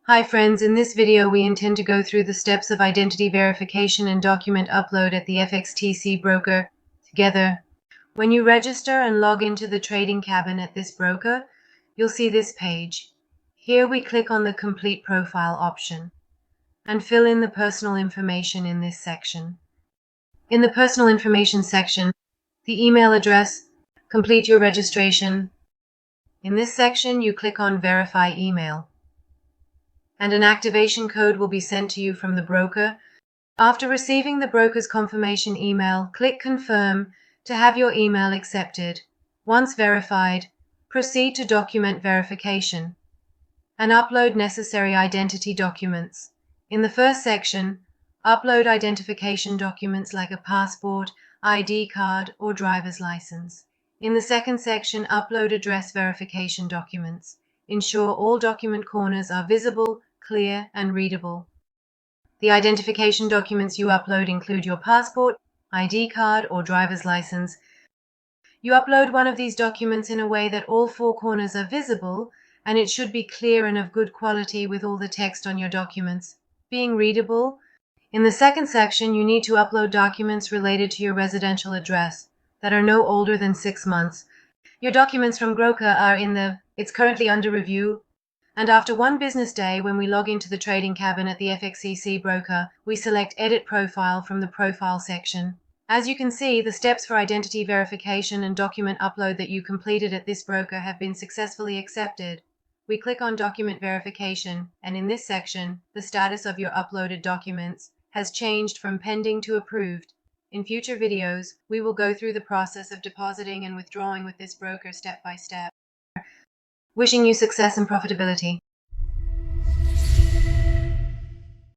Hi friends, in this video we intend to go through the steps of identity verification and document upload at the FXCC broker together. When you register and log into the trading cabin at this broker, you'll see this page. Here we click on the Complete Profile option and fill in the personal information in this section. In the Personal Information section, the email address, complete your registration. In this section, you click on Verify Email, and an activation code will be sent to you from the broker. After receiving the broker's confirmation email, click Confirm to have your email accepted. Once verified, proceed to Document Verification and upload necessary identity documents. In the first section, upload identification documents like a passport, ID card, or driver's license. In the second section, upload address verification documents. Ensure all document corners are visible, clear, and readable. The identification documents you upload include your passport, ID card, or driver's license. You upload one of these documents in a way that all four corners are visible, and it should be clear and of good quality with all the text on your documents being readable. In the second section, you need to upload documents related to your residential address that are no older than 6 months. Your documents from broker are it's currently under review, and after one business day, when we log into the trading cabin at the FXCC broker, we select Edit Profile from the Profile section. As you can see, the steps for identity verification and document upload that you completed at this broker have been successfully accepted. We click on Document Verification, and in this section, the status of your uploaded documents has changed from pending to approved. In future videos, we will go through the process of depositing and withdrawing with this broker step by step. Wishing you success and profitability.